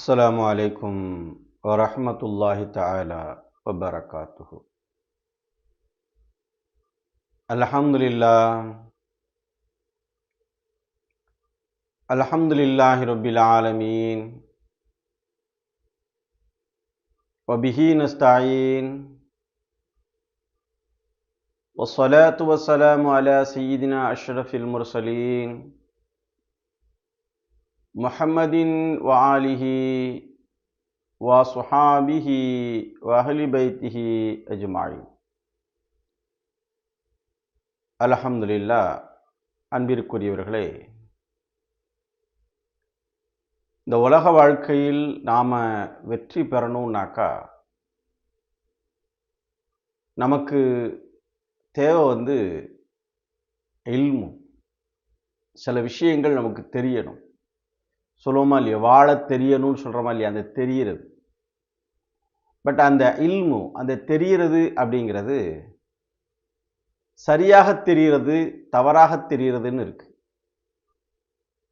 அஸ்ஸலாமு அலைக்கும் வரஹ்மத்துல்லாஹி தஆலா வபரகாத்துஹு. அல்ஹம்துலில்லாஹ் அல்ஹம்துலில்லாஹி ரப்பில் ஆலமீன் வபிஹி நஸ்தஈன் வஸ்ஸலாத்து வஸ்ஸலாமு அலா சய்யிதினா அஷ்ரஃபில் முர்ஸலீன் முஹம்மதின் வ ஆலிஹி வ ஸுஹாபிஹி வ அஹ்லி பைத்திஹி அஜ்மஈன். அல்ஹம்துலில்லாஹ். அன்பிற்குரியவர்களே, இந்த உலக வாழ்க்கையில் நாம் வெற்றி பெறணும்னாக்கா நமக்கு தேவை இல்மு. சில விஷயங்கள் நமக்கு தெரியணும். சொல்லுவோமா இல்லையா, வாழ தெரியணும்னு சொல்கிறோமா இல்லையா, அந்த தெரிகிறது. பட் அந்த இல்மு, அந்த தெரிகிறது அப்படிங்கிறது சரியாக தெரிகிறது, தவறாக தெரிகிறதுன்னு இருக்கு.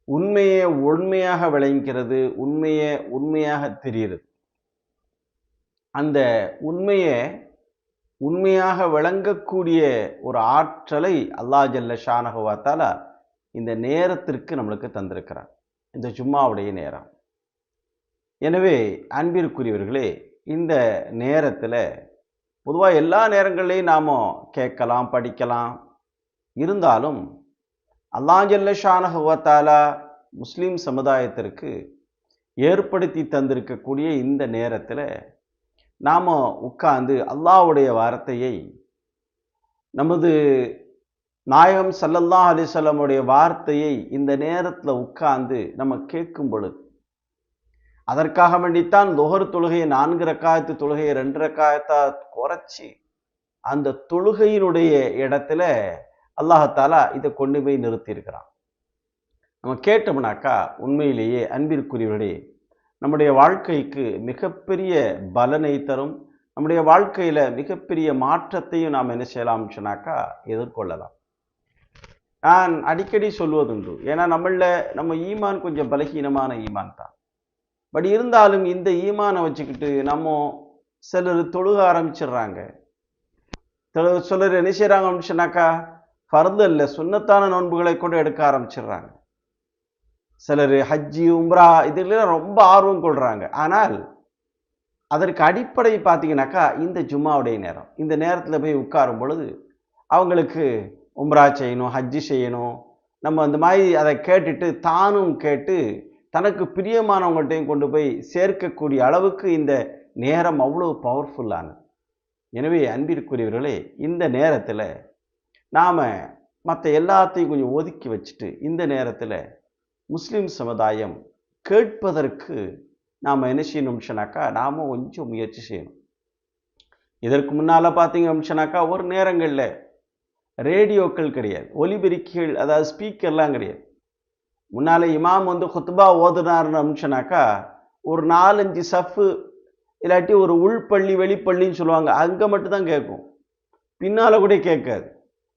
உண்மையை உண்மையாக விளங்கிறது, உண்மையை உண்மையாக தெரிகிறது. அந்த உண்மையை உண்மையாக விளங்கக்கூடிய ஒரு ஆற்றலை அல்லாஹ் ஜல்ல ஷானஹு வ தஆலா இந்த நேரத்திற்கு நம்மளுக்கு தந்திருக்கிறார், இந்த ஜும்மாவுடைய நேரம். எனவே அன்பிற்குரியவர்களே, இந்த நேரத்தில் பொதுவாக எல்லா நேரங்கள்லையும் நாம் கேட்கலாம், படிக்கலாம். இருந்தாலும் அல்லாஹ் ஜல்ல ஷானஹு வ தஆலா முஸ்லீம் சமுதாயத்திற்கு ஏற்படுத்தி தந்திருக்கக்கூடிய இந்த நேரத்தில் நாம் உட்கார்ந்து அல்லாஹ்வுடைய வார்த்தையை, நமது நாயகம் ஸல்லல்லாஹு அலைஹி வஸல்லமுடைய வார்த்தையை இந்த நேரத்தில் உட்கார்ந்து நம்ம கேட்கும் பொழுது, அதற்காக வேண்டித்தான் லுஹர் தொழுகையை 4 ரக்காயத்து தொழுகையை 2 ரக்காயத்தா குறைச்சி அந்த தொழுகையினுடைய இடத்துல அல்லாஹ் தஆலா இதை கொண்டு போய் நிறுத்தியிருக்கிறான். நம்ம கேட்டோம்னாக்கா உண்மையிலேயே அன்பிற்குரியவர்களே, நம்முடைய வாழ்க்கைக்கு மிகப்பெரிய பலனை தரும், நம்முடைய வாழ்க்கையில் மிகப்பெரிய மாற்றத்தையும் நாம் என்ன செய்யலாம்னு சொன்னாக்கா எதிர்கொள்ளலாம். நான் அடிக்கடி சொல்வதுண்டு, ஏன்னா நம்ம ஈமான் கொஞ்சம் பலகீனமான ஈமான் தான். பட் இருந்தாலும் இந்த ஈமானை வச்சுக்கிட்டு நம்ம சிலர் தொழுக ஆரம்பிச்சிடுறாங்க. சிலர் என்ன செய்கிறாங்க அப்படின்னு சொன்னாக்கா ஃபர்து இல்லை, சுன்னத்தான நோன்புகளை கூட எடுக்க ஆரம்பிச்சிடுறாங்க. சிலர் ஹஜ்ஜி உம்ரா இதுலாம் ரொம்ப ஆர்வம் கொள்கிறாங்க. ஆனால் அதற்கு அடிப்படை பார்த்தீங்கன்னாக்கா இந்த ஜும்மாவுடைய நேரம். இந்த நேரத்தில் போய் உட்காரும் பொழுது அவங்களுக்கு உம்ரா செய்யணும், ஹஜ்ஜி செய்யணும், நம்ம அந்த மாதிரி அதை கேட்டுட்டு தானும் கேட்டு தனக்கு பிரியமானவங்கள்ட்டையும் கொண்டு போய் சேர்க்கக்கூடிய அளவுக்கு இந்த நேரம் அவ்வளோ பவர்ஃபுல்லானது. எனவே அன்பிற்குரியவர்களே, இந்த நேரத்தில் நாம் மற்ற எல்லாத்தையும் கொஞ்சம் ஒதுக்கி வச்சுட்டு இந்த நேரத்தில் முஸ்லீம் சமுதாயம் கேட்பதற்கு நாம் என்ன செய்யணும் சொன்னாக்கா நாம் கொஞ்சம் முயற்சி செய்யணும். இதற்கு முன்னால் பார்த்தீங்க அப்படின்னாக்கா ஒரு நேரங்களில் ரேடியோக்கள் கிடையாது, ஒலிபெருக்கிகள், அதாவது ஸ்பீக்கர்லாம் கிடையாது. முன்னால் இமாம் குத்துபா ஓதுனார்னு அப்படின்னாக்கா ஒரு 4-5 சஃப்பு இல்லாட்டி ஒரு உள்பள்ளி வெளிப்பள்ளின்னு சொல்லுவாங்க, அங்கே மட்டும்தான் கேட்கும், பின்னால் கூட கேட்காது.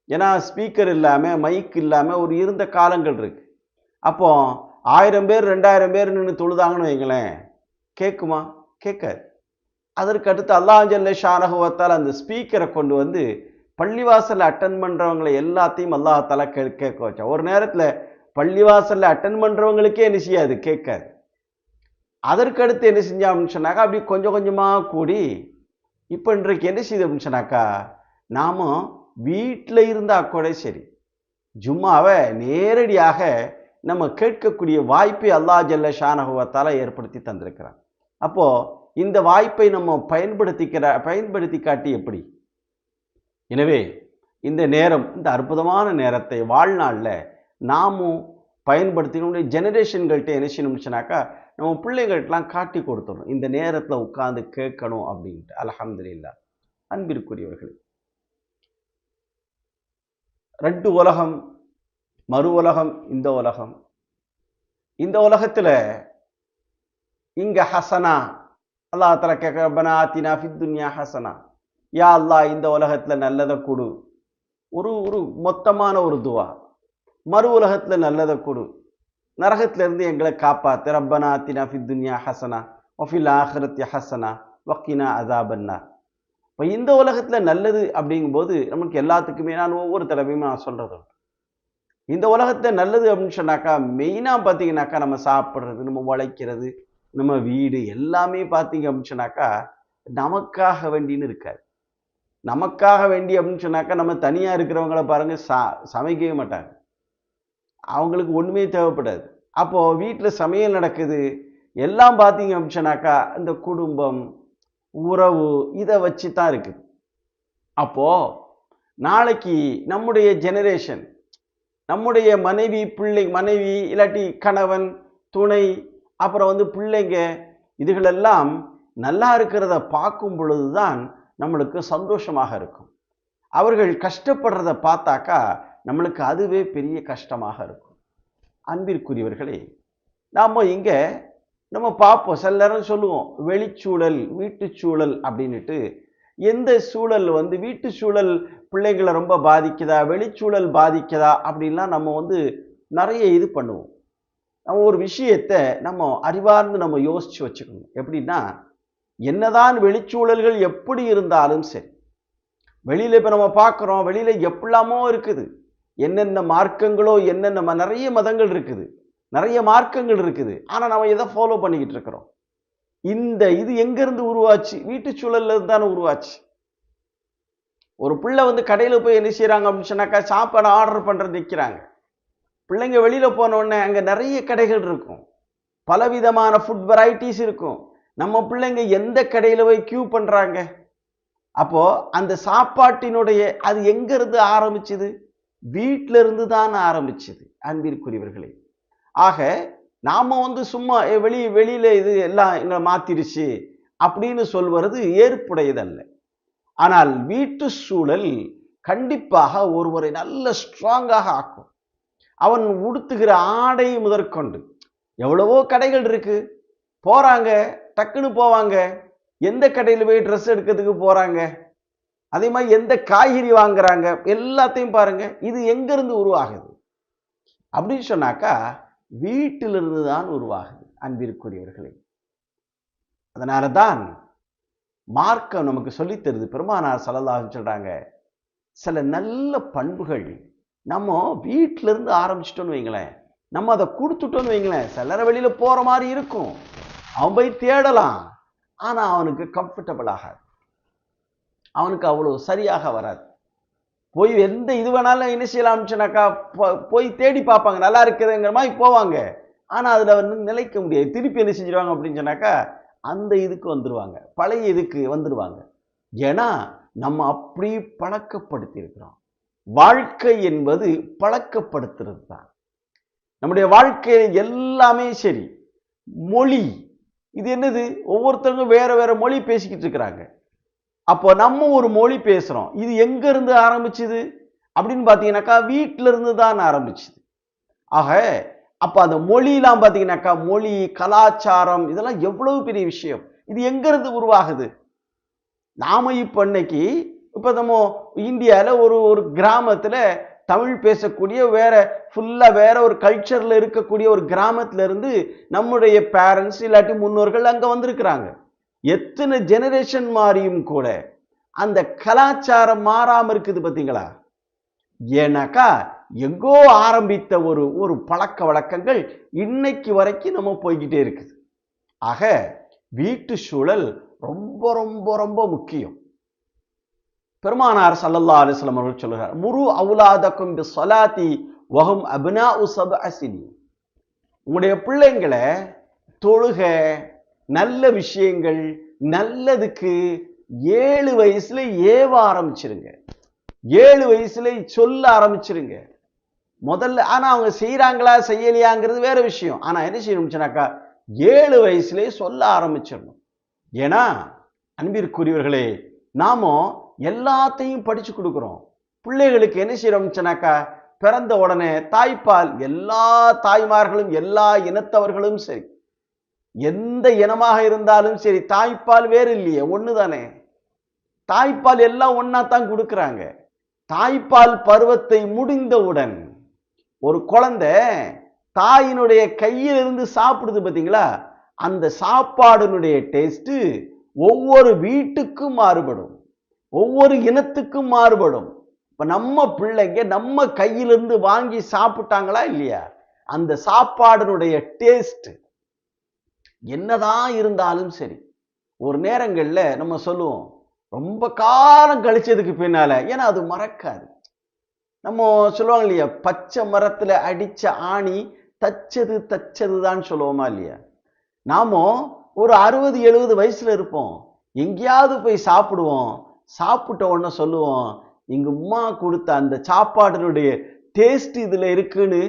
ஏன்னா ஸ்பீக்கர் இல்லாமல் மைக் இல்லாமல் ஒரு இருந்த காலங்கள் இருக்குது. அப்போ 1000 பேர் 2000 பேர் நின்று தொழுதாங்கன்னு வைங்களேன், கேட்குமா? கேட்காது. அதற்கு அடுத்து அல்லாஹ் ஜல்ல ஷானஹு வ தஆலா அந்த ஸ்பீக்கரை கொண்டு வந்து பள்ளிவாசலில் அட்டன் பண்ணுறவங்களை எல்லாத்தையும் அல்லாஹ் தஆலா கேட்க வச்சா. ஒரு நேரத்தில் பள்ளிவாசலில் அட்டன் பண்ணுறவங்களுக்கே என்ன செய்யாது, கேட்காது. அதற்கடுத்து என்ன செஞ்சா அப்படின்னு சொன்னாக்கா அப்படி கொஞ்சம் கொஞ்சமாக கூடி இப்போ இன்றைக்கு என்ன செய்யுது அப்படின்னு சொன்னாக்கா நாம் வீட்டில் இருந்தால் கூட சரி ஜும்மாவை நேரடியாக நம்ம கேட்கக்கூடிய வாய்ப்பை அல்லாஹ் ஜல்ல ஷானஹு வ தஆலா ஏற்படுத்தி தந்திருக்கிறான். அப்போது இந்த வாய்ப்பை நம்ம பயன்படுத்தி காட்டி எப்படி? எனவே இந்த நேரம், இந்த அற்புதமான நேரத்தை வாழ்நாளில் நாமும் பயன்படுத்தினுடைய ஜெனரேஷன்கள்கிட்ட என்ன செய்யணும்னு சொன்னாக்கா நம்ம பிள்ளைகள்ட்டெலாம் காட்டி கொடுத்துடணும், இந்த நேரத்தில் உட்கார்ந்து கேட்கணும் அப்படின்ட்டு. அல்ஹம்துலில்லாஹ். அன்பிற்குரியவர்களே, 2 உலகம், மறு உலகம், இந்த உலகம். இந்த உலகத்தில் இங்கே ஹசனா அல்லாஹ் தஆலா கேட்க, ரப்பனா ஆத்தினா ஃபித் துன்யா ஹசனா, யா அல்லாஹ் இந்த உலகத்தில் நல்லதை கொடு. ஒரு மொத்தமான ஒரு துவா. மறு உலகத்தில் நல்லதை கொடு. நரகத்திலிருந்து எங்களை காப்பாத்து, ரப்பனா ஆத்தினா ஃபித் துன்யா ஹசனா வஃபில் ஆஹிரத்தி ஹசனா வக்கினா அஸாபன்னார். இப்போ இந்த உலகத்துல நல்லது அப்படிங்கும்போது நமக்கு எல்லாத்துக்குமே நான் ஒவ்வொரு தடவையும் நான் சொல்றது உண்டு. இந்த உலகத்துல நல்லது அப்படின்னு சொன்னாக்கா மெயினா பார்த்தீங்கன்னாக்கா நம்ம சாப்பிட்றது, நம்ம உழைக்கிறது, நம்ம வீடு எல்லாமே பார்த்தீங்க அப்படின்னு சொன்னாக்கா நமக்காக வேண்டின்னு இருக்காது. நமக்காக வேண்டி அப்படின்னு சொன்னாக்கா நம்ம தனியா இருக்கிறவங்கள பாருங்க, சமைக்கவே மாட்டாங்க. அவங்களுக்கு ஒண்ணுமே தேவைப்படாது. அப்போ வீட்டுல சமையல் நடக்குது, எல்லாம் பார்த்தீங்க அப்படின்னு சொன்னாக்கா இந்த குடும்பம், உறவு இதை வச்சு தான் இருக்குது. அப்போ நாளைக்கு நம்முடைய ஜெனரேஷன், நம்முடைய மனைவி இல்லாட்டி கணவன், துணை, அப்புறம் பிள்ளைங்க, இதுகளெல்லாம் நல்லா இருக்கிறத பார்க்கும் பொழுதுதான் நம்மளுக்கு சந்தோஷமாக இருக்கும். அவர்கள் கஷ்டப்படுறத பார்த்தாக்கா நம்மளுக்கு அதுவே பெரிய கஷ்டமாக இருக்கும். அன்பிற்குரியவர்களே, நாம இங்க நம்ம பார்ப்போம், சில நேரம் சொல்லுவோம் வெளிச்சூழல், வீட்டு சூழல் அப்படின்னுட்டு. எந்த சூழல் வீட்டு சூழல் பிள்ளைங்களை ரொம்ப பாதிக்குதா, வெளிச்சூழல் பாதிக்குதா அப்படின்லாம் நம்ம நிறைய இது பண்ணுவோம். நம்ம ஒரு விஷயத்தை நம்ம அறிவார்ந்து நம்ம யோசிச்சு வச்சுக்கணும். எப்படின்னா, என்னதான் வெளிச்சூழல்கள் எப்படி இருந்தாலும் சரி, வெளியில இப்ப நம்ம பார்க்கிறோம், வெளியில எப்படிலாமோ இருக்குது, என்னென்ன மார்க்கங்களோ, என்னென்ன நிறைய மதங்கள் இருக்குது, நிறைய மார்க்கங்கள் இருக்குது. ஆனா நம்ம எதை ஃபாலோ பண்ணிக்கிட்டு இருக்கிறோம்? இது எங்க இருந்து உருவாச்சு? வீட்டு சூழல்ல இருந்து தானே உருவாச்சு. ஒரு பிள்ளை கடையில போய் என்ன செய்யறாங்க அப்படின்னு சொன்னாக்கா, சாப்பாடு ஆர்டர் பண்றது நிற்கிறாங்க. பிள்ளைங்க வெளியில போன உடனே அங்க நிறைய கடைகள் இருக்கும், பலவிதமான ஃபுட் வெரைட்டிஸ் இருக்கும். நம்ம பிள்ளைங்க எந்த கடையில போய் கியூ பண்றாங்க? அப்போ அந்த சாப்பாட்டினுடைய அது எங்க இருந்து ஆரம்பிச்சது? வீட்டில இருந்து தான் ஆரம்பிச்சது. அன்பிற்குரியவர்களே, ஆக நாம சும்மா வெளியில இது எல்லாம் எங்களை மாத்திருச்சு அப்படின்னு சொல்வது ஏற்புடையதல்ல. ஆனால் வீட்டு சூழல் கண்டிப்பாக ஒருவரை நல்ல ஸ்ட்ராங்காக ஆக்கும். அவன் உடுத்துகிற ஆடை முதற்கொண்டு எவ்வளவோ கடைகள் இருக்கு, போறாங்க, டக்குன்னு போவாங்க. எந்த கடையில் போய் ட்ரெஸ் எடுக்கிறதுக்கு போறாங்க, அதே மாதிரி எந்த காய்கறி வாங்குறாங்க, எல்லாத்தையும் பாருங்க. இது எங்க இருந்து உருவாகுது அப்படின்னு சொன்னாக்கா வீட்டிலிருந்து தான் உருவாகுது. அன்பிற்குரியவர்களே, அதனாலதான் மார்க்கம் நமக்கு சொல்லித் தருது. பெருமானார் ஸல்லல்லாஹு அலைஹி சொல்றாங்க, சில நல்ல பண்புகள் நம்ம வீட்டில இருந்து ஆரம்பிச்சிட்டோன்னு வைங்களேன், நம்ம அதை கொடுத்துட்டோன்னு வைங்களேன், சிலர வெளியில போற மாதிரி இருக்கும், அவன் போய் தேடலாம், ஆனா அவனுக்கு கம்ஃபர்டபுள் ஆகாது, அவனுக்கு அவ்வளவு சரியாக வராது. போய் எந்த இது வேணாலும் என்ன செய்யலாம்னு சொன்னாக்கா போய் தேடி பார்ப்பாங்க, நல்லா இருக்குதுங்கிற மாதிரி போவாங்க. ஆனா அதுல நிலைக்க முடியாது. திருப்பி என்ன செஞ்சிருவாங்க அப்படின்னு சொன்னாக்கா அந்த இதுக்கு வந்துருவாங்க, பழைய இதுக்கு வந்துருவாங்க. ஏன்னா நம்ம அப்படி பழக்கப்படுத்தி இருக்கிறோம். வாழ்க்கை என்பது பழக்கப்படுத்துறது தான். நம்முடைய வாழ்க்கையில் எல்லாமே சரி. மொழி இது என்னது? ஒவ்வொருத்தருங்க வேற வேற மொழி பேசிக்கிட்டு இருக்கிறாங்க. அப்போ நம்ம ஒரு மொழி பேசுறோம், இது எங்க இருந்து ஆரம்பிச்சது அப்படின்னு பாத்தீங்கன்னாக்கா வீட்டில இருந்து தான் ஆரம்பிச்சது. ஆக அப்ப அந்த மொழியெல்லாம் பாத்தீங்கன்னாக்கா, மொழி, கலாச்சாரம் இதெல்லாம் எவ்வளவு பெரிய விஷயம். இது எங்க இருந்து உருவாகுது? நாம இப்ப இன்னைக்கு நம்ம இந்தியால ஒரு கிராமத்துல தமிழ் பேசக்கூடிய வேற ஒரு கல்ச்சர்ல இருக்கக்கூடிய ஒரு கிராமத்துல இருந்து நம்முடைய பேரண்ட்ஸ் இல்லாட்டி முன்னோர்கள் அங்க வந்திருக்கிறாங்க. எத்தனை ஜெனரேஷன் மாறியும் கூட அந்த கலாச்சாரம் மாறாம இருக்குது பாத்தீங்களா? ஏன்னாக்கா எங்கோ ஆரம்பித்த ஒரு பழக்க வழக்கங்கள் இன்னைக்கு வரைக்கும் நம்ம போய்கிட்டே இருக்குது. ஆக வீட்டு சூழல் ரொம்ப ரொம்ப ரொம்ப முக்கியம். பெருமானார் ஸல்லல்லாஹு அலைஹி வஸல்லம் அவர்கள் சொல்கிறார், முரு அவுலாதக்கும் பிஸ்ஸலாத்தி வஹும் அப்னாஉ சப்அ சினீன். உங்களுடைய பிள்ளைங்களை தொழுக, நல்ல விஷயங்கள், நல்லதுக்கு 7 வயசுல ஏவ ஆரம்பிச்சிருங்க. 7 வயசுல சொல்ல ஆரம்பிச்சிருங்க முதல்ல. ஆனா அவங்க செய்யறாங்களா செய்யலையாங்கிறது வேற விஷயம். ஆனா என்ன செய்யணும்னாக்கா 7 வயசுலயே சொல்ல ஆரம்பிச்சிடணும். ஏன்னா அன்பிற்குரியவர்களே, நாம எல்லாத்தையும் படிச்சு கொடுக்கிறோம் பிள்ளைகளுக்கு. என்ன செய்யறோம்னாக்கா பிறந்த உடனே தாய்ப்பால், எல்லா தாய்மார்களும் எல்லா இனத்தவர்களும் சரி, எந்த இனமாக இருந்தாலும் சரி, தாய்ப்பால் வேறு இல்லையே, ஒண்ணுதானே. தாய்ப்பால் எல்லாம் ஒன்னாத்தான் கொடுக்கறாங்க. தாய்ப்பால் பருவத்தை முடிந்தவுடன் ஒரு குழந்தை தாயினுடைய கையிலிருந்து சாப்பிடுது பார்த்தீங்களா, அந்த சாப்பாடுனுடைய டேஸ்ட் ஒவ்வொரு வீட்டுக்கும் மாறுபடும், ஒவ்வொரு இனத்துக்கும் மாறுபடும். இப்ப நம்ம பிள்ளைங்க நம்ம கையிலிருந்து வாங்கி சாப்பிட்டாங்களா இல்லையா, அந்த சாப்பாடுனுடைய டேஸ்ட் என்னதான் இருந்தாலும் சரி, ஒரு நேரங்கள்ல நம்ம சொல்லுவோம் ரொம்ப காலம் கழிச்சதுக்கு பின்னால, ஏன்னா அது மறக்காது. நம்ம சொல்லுவாங்க இல்லையா, பச்சை மரத்துல அடிச்ச ஆணி தச்சது தச்சதுதான் சொல்லுவோமா இல்லையா. நாம ஒரு 60-70 வயசுல இருப்போம், எங்கேயாவது போய் சாப்பிடுவோம், சாப்பிட்ட உடனே சொல்லுவோம், எங்க அம்மா கொடுத்த அந்த சாப்பாடுடைய டேஸ்ட் இதுல இருக்குன்னு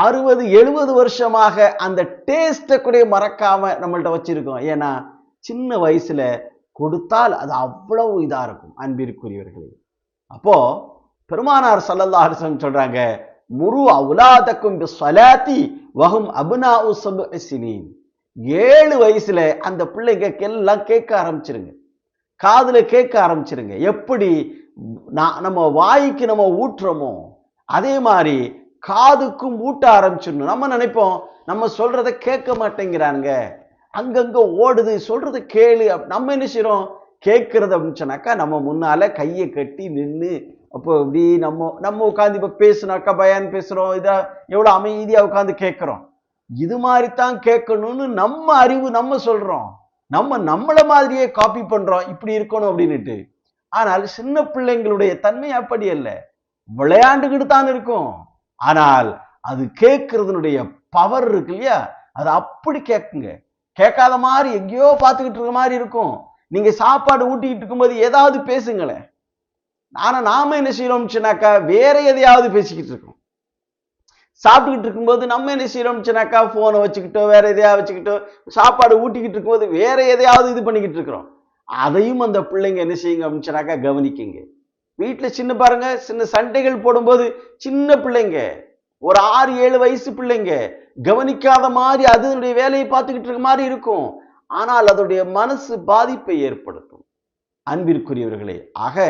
60-70 வருஷமாக அந்த டேஸ்ட்டை கூட மறக்காம நம்மள்ட்ட வச்சிருக்கோம். ஏன்னா சின்ன வயசுல கொடுத்தால் அது அவ்வளவு இதா இருக்கும். அன்பிற்குரியவர்களே, அப்போ பெருமானார் ஸல்லல்லாஹு அலைஹி வஸல்லம் சொல்றாங்க, முரு அவுலாதக்கும் பிஸ்ஸலாத்தி வஹும் அப்னாஉ ஸப்இ ஸினீன். 7 வயசுல அந்த பிள்ளைங்க எல்லாம் கேட்க ஆரம்பிச்சிருங்க, காதுல கேட்க ஆரம்பிச்சிருங்க. எப்படி நம்ம வாய்க்கு நம்ம ஊட்டுறோமோ அதே மாதிரி காதுக்கும் ஊட்ட ஆரம்பிச்சிடணும். நம்ம நினைப்போம் நம்ம சொல்றதை கேட்க மாட்டேங்கிறாங்க, அங்கங்க ஓடுது, சொல்றது கேளு. நம்ம என்ன செய்யறோம், கேட்கறது அப்படின்னு சொன்னாக்கா நம்ம முன்னால கையை கட்டி நின்று, அப்போ இப்படி நம்ம உட்காந்து இப்ப பேசுனாக்கா பயான் பேசுறோம், இத எவ்வளவு அமைதியா உட்காந்து கேட்கிறோம். இது மாதிரி தான் கேட்கணும்னு நம்ம அறிவு நம்ம சொல்றோம், நம்மள மாதிரியே காப்பி பண்றோம் இப்படி இருக்கணும் அப்படின்னுட்டு. ஆனால் சின்ன பிள்ளைங்களுடைய தன்மை அப்படி அல்ல, விளையாண்டுகிட்டு தான் இருக்கும். ஆனால் அது கேட்கறதுனுடைய பவர் இருக்கு இல்லையா, அது அப்படி கேட்குங்க. கேட்காத மாதிரி எங்கேயோ பார்த்துக்கிட்டு இருக்க மாதிரி இருக்கும். நீங்க சாப்பாடு ஊட்டிக்கிட்டு இருக்கும்போது ஏதாவது பேசுங்களேன். ஆனா நாம என்ன செய்யறோம்னாக்கா வேற எதையாவது பேசிக்கிட்டு இருக்கோம். சாப்பிட்டுக்கிட்டு இருக்கும்போது நம்ம என்ன செய்யறோம்னாக்கா போனை வச்சுக்கிட்டோ வேற எதையாவது வச்சுக்கிட்டோ, சாப்பாடு ஊட்டிக்கிட்டு இருக்கும்போது வேற எதையாவது இது பண்ணிக்கிட்டு இருக்கிறோம். அதையும் அந்த பிள்ளைங்க என்ன செய்யுங்க அப்படின்னாக்கா கவனிக்குங்க. வீட்டுல சின்ன பாருங்க, சின்ன சண்டைகள் போடும்போது சின்ன பிள்ளைங்க, ஒரு 6-7 வயசு பிள்ளைங்க கவனிக்காத மாதிரி அதனுடைய வேலையை பார்த்துக்கிட்டு இருக்க மாதிரி இருக்கும். ஆனால் அதனுடைய மனசு பாதிப்பை ஏற்படுத்தும். அன்பிற்குரியவர்களே, ஆக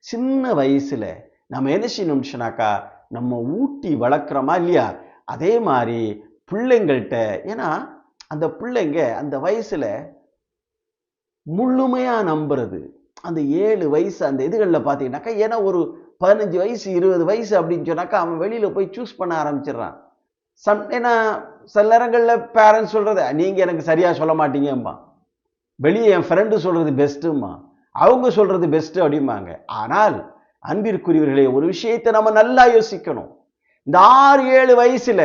சின்ன வயசுல நம்ம என்ன செய்யணும்னாக்கா நம்ம ஊட்டி வளர்க்குறோமா இல்லையா, அதே மாதிரி பிள்ளைங்கள்ட்ட, ஏன்னா அந்த பிள்ளைங்க அந்த வயசுல முழுமையா நம்புறது அந்த 7 வயசு அந்த இதுகளில் பார்த்தீங்கன்னாக்கா, ஏன்னா ஒரு 15 வயசு 20 வயசு அப்படின்னு சொன்னாக்கா அவன் வெளியில போய் சூஸ் பண்ண ஆரம்பிச்சிடறான். ஏன்னா சில நேரங்கள்ல பேரண்ட்ஸ் சொல்றது நீங்க எனக்கு சரியா சொல்ல மாட்டீங்கம்மா, வெளியே என் ஃப்ரெண்டு சொல்றது பெஸ்ட்டுமா, அவங்க சொல்றது பெஸ்ட் அப்படிம்பாங்க. ஆனால் அன்பிற்குரியவர்களே, ஒரு விஷயத்தை நம்ம நல்லா யோசிக்கணும். இந்த 6-7 வயசுல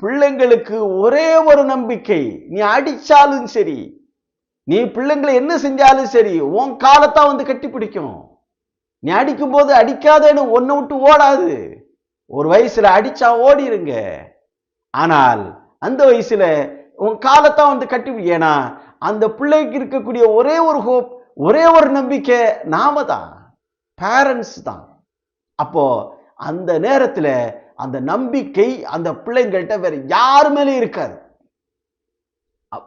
பிள்ளைங்களுக்கு ஒரே ஒரு நம்பிக்கை, நீ அடிச்சாலும் சரி, நீ பிள்ளைங்களை என்ன செஞ்சாலும் சரி, உன் காலத்தான் வந்து கட்டி பிடிக்கும். நீ அடிக்கும் போது அடிக்காதேன்னு ஒன்ன விட்டு ஓடாது. ஒரு வயசுல அடிச்சா ஓடிருங்க, ஆனால் அந்த வயசுல உன் காலத்தான் வந்து கட்டி, ஏன்னா அந்த பிள்ளைக்கு இருக்கக்கூடிய ஒரே ஒரு ஹோப், ஒரே ஒரு நம்பிக்கை நாம தான், பேரண்ட்ஸ் தான். அப்போ அந்த நேரத்துல அந்த நம்பிக்கை அந்த பிள்ளைங்கள்ட்ட வேற யாரு மேலே இருக்காது,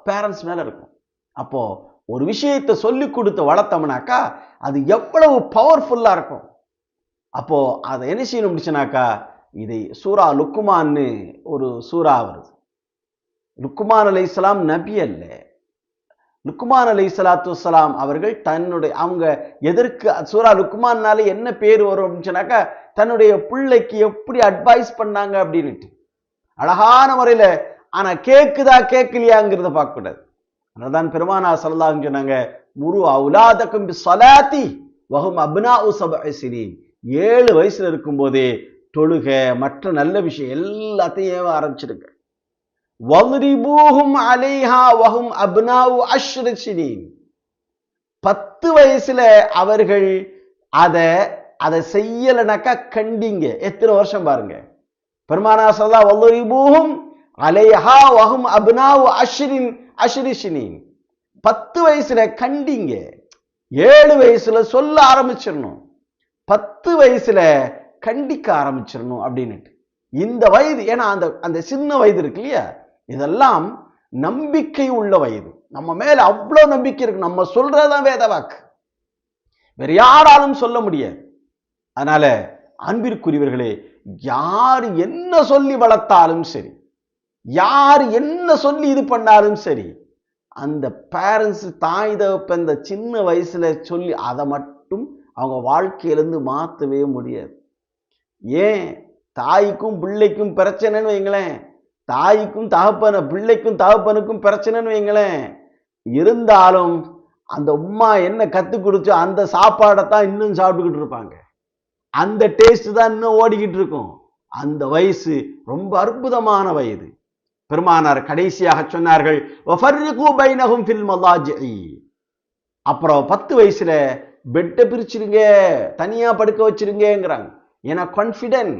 பேரண்ட்ஸ் மேல இருக்கும். அப்போ ஒரு விஷயத்தை சொல்லி கொடுத்து வளர்த்தோம்னாக்கா அது எவ்வளவு பவர்ஃபுல்லா இருக்கும். அப்போ அதை என்ன செய்யணும்னுச்சுனாக்கா, இதை சூரா லுக்மான்னு ஒரு சூரா வருது. லுக்மான் அலைஹிஸ்ஸலாம் நபி அல்ல. லுக்மான் அலைஹிஸ்ஸலாத்து வஸ்ஸலாம் அவர்கள் அவங்க எதற்கு சூரா லுக்மான்னாலே என்ன பேர் வரும் அப்படின்னாக்கா, தன்னுடைய பிள்ளைக்கு எப்படி அட்வைஸ் பண்ணாங்க அப்படின்னுட்டு அழகான முறையில. ஆனா கேக்குதா கேட்கலையாங்கிறத பார்க்க கூடாது. அதனால்தான் பெருமானார் ஸல்லல்லாஹு அலைஹி வஸல்லம் சொன்னாங்க, முரு அவுலாதக்கும் பிஸ்ஸலாத்தி வஹும் அப்னாஉ ஸப்இ ஸினீன். 7 வயசுல இருக்கும் போதே தொழுக மற்ற நல்ல விஷயம் எல்லாத்தையும் ஆரம்பிச்சிடுங்க. வல்ரிபூஹும் அலைஹா வஹும் அப்னாஉ 10 ஸினீன். 10 வயசுல அவர்கள் அதை செய்யலனாக்கா கண்டிங்க. எத்தனை வருஷம் பாருங்க. பெருமானார் ஸல்லல்லாஹு வல்ரிபூஹும் அலைஹா வஹும் அப்னாஉ 10 ஸினீன். 10 வயசுல கண்டிங்க, 7 வயசுல சொல்ல ஆரம்பிச்சிடணும், 10 வயசுல கண்டிக்க ஆரம்பிச்சிடணும் அப்படின்னுட்டு. இந்த வயது, ஏன்னா அந்த சின்ன வயது இருக்கு இல்லையா, இதெல்லாம் நம்பிக்கை உள்ள வயது. நம்ம மேல அவ்வளவு நம்பிக்கை இருக்கு, நம்ம சொல்றதுதான் வேத வாக்கு, வேற யாராலும் சொல்ல முடியாது. அதனால அன்பிற்குரியவர்களே, யார் என்ன சொல்லி வளர்த்தாலும் சரி, யார் என்ன சொல்லி இது பண்ணாலும் சரி, அந்த பேரண்ட்ஸ் தாய் தகப்பன் இந்த சின்ன வயசுல சொல்லி அதை மட்டும் அவங்க வாழ்க்கையிலிருந்து மாற்றவே முடியாது. ஏன் தாய்க்கும் பிள்ளைக்கும் பிரச்சனைன்னு வைங்களேன், தாய்க்கும் பிள்ளைக்கும் தகப்பனுக்கும் பிரச்சனைன்னு வைங்களேன், இருந்தாலும் அந்த உம்மா என்ன கற்றுக் கொடுத்து அந்த சாப்பாடை தான் இன்னும் சாப்பிட்டுக்கிட்டு இருப்பாங்க. அந்த டேஸ்ட் தான் இன்னும் ஓடிக்கிட்டு இருக்கும். அந்த வயசு ரொம்ப அற்புதமான வயது. பெருமானார் கடைசியாக சொன்னார்கள், அப்புறம் 10 வயசுல பெட்டை பிரிச்சிருங்க, தனியா படுக்க வச்சிருங்கிறாங்க. ஏன்னா கான்ஃபிடென்ட்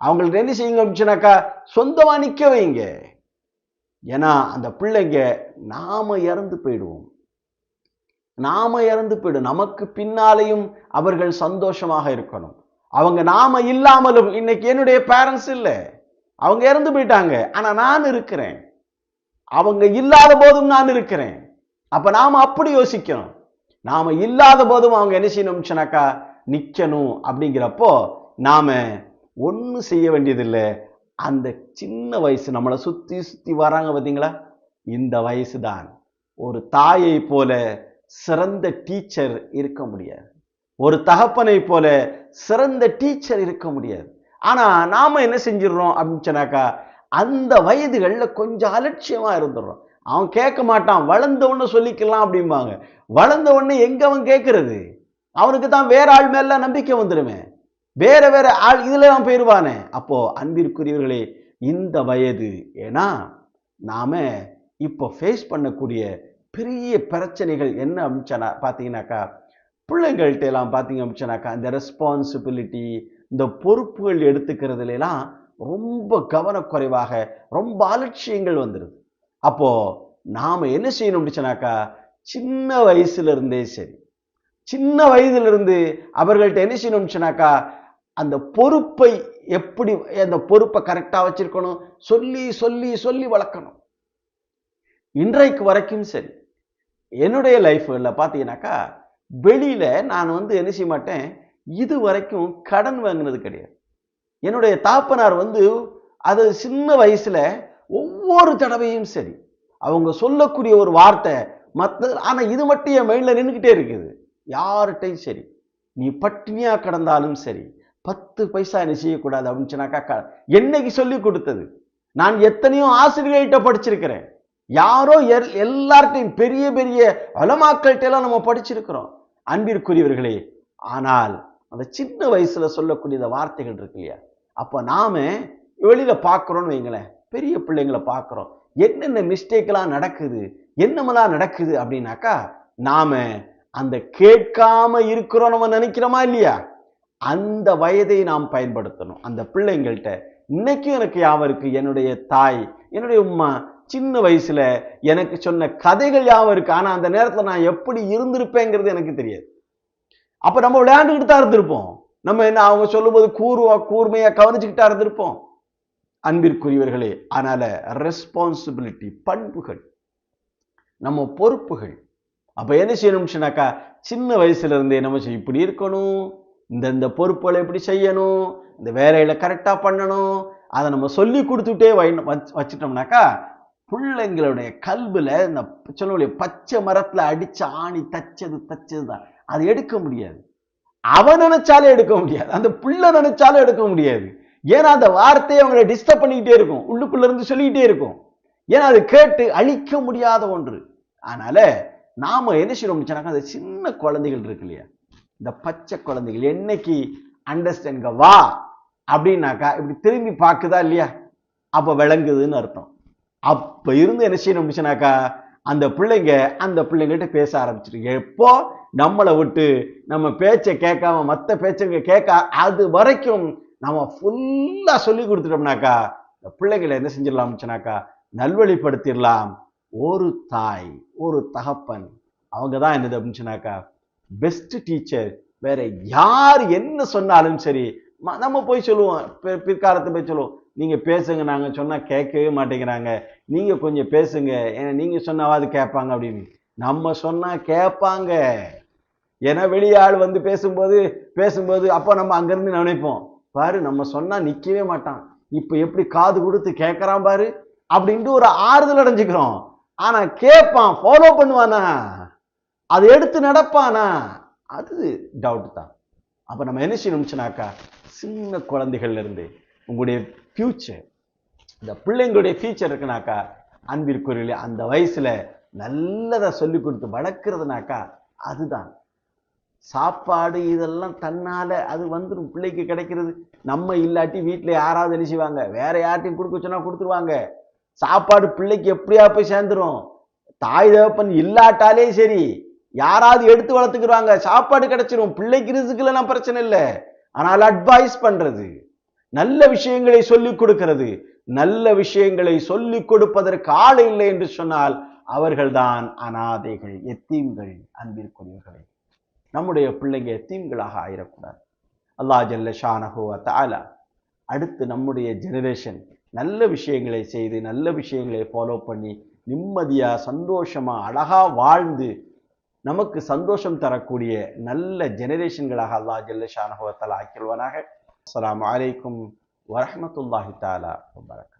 அவங்களுக்கு என்ன செய்யுங்க அப்படின்னாக்கா சொந்தமா நிக்க வைங்க. ஏன்னா அந்த பிள்ளைங்க நாம இறந்து போயிடுவோம், நமக்கு பின்னாலையும் அவர்கள் சந்தோஷமாக இருக்கணும். அவங்க நாம இல்லாமலும், இன்னைக்கு என்னுடைய பேரண்ட்ஸ் இல்லை, அவங்க இறந்து போயிட்டாங்க, ஆனா நான் இருக்கிறேன், அவங்க இல்லாத போதும் நான் இருக்கிறேன். அப்ப நாம அப்படி யோசிக்கணும், நாம இல்லாத போதும் அவங்க என்ன செய்யணும்னாக்கா நிக்கணும். அப்படிங்கிறப்போ நாம ஒன்றும் செய்ய வேண்டியதில்லை. அந்த சின்ன வயசு நம்மளை சுத்தி சுத்தி வராங்க பார்த்தீங்களா, இந்த வயசு தான். ஒரு தாயை போல சிறந்த டீச்சர் இருக்க முடியாது, ஒரு தகப்பனை போல சிறந்த டீச்சர் இருக்க முடியாது. ஆனா நாம என்ன செஞ்சிடறோம் அப்படின்னு சொன்னாக்கா அந்த வயதுகள்ல கொஞ்சம் அலட்சியமா இருந்துடுறோம். அவன் கேட்க மாட்டான், வளர்ந்த உடனே சொல்லிக்கலாம் அப்படிம்பாங்க. வளர்ந்த உடனே எங்க அவன் கேட்கறது? அவனுக்கு தான் வேற ஆள் மேல நம்பிக்கை வந்துடுமே, வேற வேற ஆள் இதுல அவன் போயிருவானே. அப்போ அன்பிற்குரியவர்களே, இந்த வயது, ஏன்னா நாம இப்போ ஃபேஸ் பண்ணக்கூடிய பெரிய பிரச்சனைகள் என்ன அப்படின்னு பார்த்தீங்கன்னாக்கா, பிள்ளைங்கள்ட்ட எல்லாம் பார்த்தீங்க அப்படின்னாக்கா இந்த ரெஸ்பான்சிபிலிட்டி, இந்த பொறுப்புகள் எடுத்துக்கிறதுல எல்லாம் ரொம்ப கவனக்குறைவாக ரொம்ப அலட்சியங்கள் வந்துடுது. அப்போ நாம என்ன செய்யணும் அப்படின்னாக்கா, சின்ன வயசுல இருந்தே சரி, சின்ன வயதுல இருந்து அவர்கள்ட்ட என்ன செய்யணும் அப்படின்னாக்கா அந்த பொறுப்பை எப்படி, அந்த பொறுப்பை கரெக்டா வச்சிருக்கணும், சொல்லி சொல்லி சொல்லி வளர்க்கணும். இன்றைக்கு வரைக்கும் சரி, என்னுடைய லைஃப்ல பார்த்தீங்கன்னாக்கா வெளியில நான் என்ன செய்ய மாட்டேன், இது வரைக்கும் கடன் வாங்கினது கிடையாது. என்னுடைய தாப்பனார் அது சின்ன வயசுல ஒவ்வொரு தடவையும் சரி அவங்க சொல்லக்கூடிய ஒரு வார்த்தை ஆனா இது மட்டும் என் மைண்ட்ல நின்றுகிட்டே இருக்குது. யார்கிட்டையும் சரி, நீ பட்டினியா கிடந்தாலும் சரி 10 பைசா என்ன செய்யக்கூடாது அப்படின்னு சொன்னாக்கா என்னைக்கு சொல்லி கொடுத்தது. நான் எத்தனையோ ஆசிரியர்கள்ட்ட படிச்சிருக்கிறேன், யாரோ எல்லார்ட்டையும் பெரிய பெரிய உலமாக்கள்கிட்ட எல்லாம் நம்ம படிச்சிருக்கிறோம் அன்பிற்குரியவர்களே. ஆனால் அந்த சின்ன வயசுல சொல்லக்கூடிய வார்த்தைகள் இருக்கு இல்லையா, அப்ப நாம வெளியில பாக்குறோம்னு வைங்களேன், பெரிய பிள்ளைங்களை பார்க்கிறோம், என்னென்ன மிஸ்டேக் எல்லாம் நடக்குது, என்னமெல்லாம் நடக்குது அப்படின்னாக்கா நாம அந்த கேட்காம இருக்கிறோம் நம்ம நினைக்கிறோமா இல்லையா, அந்த வயதை நாம் பயன்படுத்தணும். அந்த பிள்ளைங்கள்ட்ட இன்னைக்கும் எனக்கு யாவும் இருக்கு, என்னுடைய தாய் என்னுடைய உம்மா சின்ன வயசுல எனக்கு சொன்ன கதைகள் யாவும் இருக்கு. ஆனா அந்த நேரத்துல நான் எப்படி இருந்திருப்பேங்கிறது எனக்கு தெரியாது. அப்ப நம்ம விளையாண்டுக்கிட்டு தான் இருந்திருப்போம், நம்ம என்ன அவங்க சொல்லும் போது கூர்மையா கவனிச்சுக்கிட்டா இருந்திருப்போம் அன்பிற்குரியவர்களே. அதனால ரெஸ்பான்சிபிலிட்டி, பண்புகள், நம்ம பொறுப்புகள். அப்ப என்ன செய்யணும்னாக்கா சின்ன வயசுல இருந்தே நம்ம இப்படி இருக்கணும், இந்த பொறுப்புகளை எப்படி செய்யணும், இந்த வேலையில கரெக்டா பண்ணணும், அதை நம்ம சொல்லி கொடுத்துட்டே வச்சிட்டோம்னாக்கா பிள்ளைங்களுடைய கல்வில இந்த சொல்லக்கூடிய பச்சை மரத்துல அடிச்ச ஆணி தச்சதுதான், அது எடுக்க முடியாது. அவன் நினைச்சாலே எடுக்க முடியாது, அந்த பிள்ளை நினைச்சாலும் எடுக்க முடியாது. ஏன்னா அந்த வார்த்தையை அவங்களை டிஸ்டர்ப் பண்ணிக்கிட்டே இருக்கும், உள்ளுக்குள்ள இருந்து சொல்லிக்கிட்டே இருக்கும். ஏன்னா அது கேட்டு அழிக்க முடியாத ஒன்று. அதனால நாம என்ன செய்யணும், அந்த சின்ன குழந்தைகள் இருக்கு இல்லையா, இந்த பச்சை குழந்தைகள் என்னைக்கு அண்டர்ஸ்டாண்ட் வா அப்படின்னாக்கா இப்படி திரும்பி பார்க்குதா இல்லையா, அப்ப விளங்குதுன்னு அர்த்தம். அப்ப இருந்து என்ன செய்யணும்னாக்கா அந்த பிள்ளைங்கிட்ட பேச ஆரம்பிச்சிருக்கு. எப்போ நம்மளை விட்டு நம்ம பேச்சை கேட்காம மற்ற பேச்சை கேட்க அது வரைக்கும் நம்ம ஃபுல்லா சொல்லி கொடுத்துட்டோம்னாக்கா இந்த பிள்ளைங்களை என்ன செஞ்சிடலாம்னாக்கா நல்வழிப்படுத்திடலாம். ஒரு தாய் ஒரு தகப்பன் அவங்க தான் என்னது அப்படின்னாக்கா பெஸ்ட் டீச்சர். வேற யார் என்ன சொன்னாலும் சரி நம்ம போய் சொல்லுவோம், பிற்காலத்தை போய் சொல்லுவோம், நீங்க பேசுங்க, நாங்க சொன்னா கேட்கவே மாட்டேங்கிறாங்க, நீங்க கொஞ்சம் பேசுங்க, ஏன்னா நீங்க சொன்னாவது கேட்பாங்க அப்படின்னு. நம்ம சொன்னா கேட்பாங்க, ஏன்னா வெளியாள் பேசும்போது அப்போ நம்ம அங்கிருந்து நினைப்போம், பாரு நம்ம சொன்னா நிக்கவே மாட்டான், இப்ப எப்படி காது கொடுத்து கேட்கறான் பாரு, அப்படின்ட்டு ஒரு ஆறுதல் அடைஞ்சுக்கிறோம். ஆனா கேட்பான், ஃபாலோ பண்ணுவானா, அதை எடுத்து நடப்பானா, அது டவுட் தான். அப்ப நம்ம என்ன செய்யணும்னாக்கா, சின்ன குழந்தைகள்ல இருந்து உங்களுடைய ஃபியூச்சர், இந்த பிள்ளைங்களுடைய ஃபியூச்சர் இருக்குனாக்கா, அன்பிற்குரிய அந்த வயசுல நல்லதை சொல்லி கொடுத்து வளர்க்கறதுனாக்கா அதுதான். சாப்பாடு இதெல்லாம் தன்னால அது வந்துடும், பிள்ளைக்கு கிடைக்கிறது. நம்ம இல்லாட்டி வீட்டுல யாராவது என்ன செய்வாங்க, வேற யார்ட்டையும் கொடுக்க சொன்னா கொடுத்துருவாங்க. சாப்பாடு பிள்ளைக்கு எப்படியா போய் சேர்ந்துரும். தாய் தகப்பன் இல்லாட்டாலே சரி, யாராவது எடுத்து வளர்த்துக்குறாங்க, சாப்பாடு கிடைச்சிரும். பிள்ளைக்கு ரிஸ்க்லாம் பிரச்சனை இல்லை. ஆனால் அட்வைஸ் பண்றது, நல்ல விஷயங்களை சொல்லிக் கொடுக்கிறது, நல்ல விஷயங்களை சொல்லிக் கொடுப்பதற்கு ஆள் இல்லை என்று சொன்னால் அவர்கள்தான் அனாதைகள், எத்தீம்கள். அன்பிற்குரியவர்களே, நம்முடைய பிள்ளைங்க எத்தீம்களாக ஆயிடக்கூடாது. அல்லாஹ் ஜல்ல ஷானஹு வ தஆலா அடுத்து நம்முடைய ஜெனரேஷன் நல்ல விஷயங்களை செய்து நல்ல விஷயங்களை ஃபாலோ பண்ணி நிம்மதியா சந்தோஷமா அழகா வாழ்ந்து நமக்கு சந்தோஷம் தரக்கூடிய நல்ல ஜெனரேஷன்களாக அல்லாஹ் ஜல்ல ஷானஹு வ தஆலா ஆக்கிடுவானாக. அஸ்ஸலாமு அலைக்கும் வரஹ்மத்துல்லாஹி தஆலா வ பரகாத்துஹு.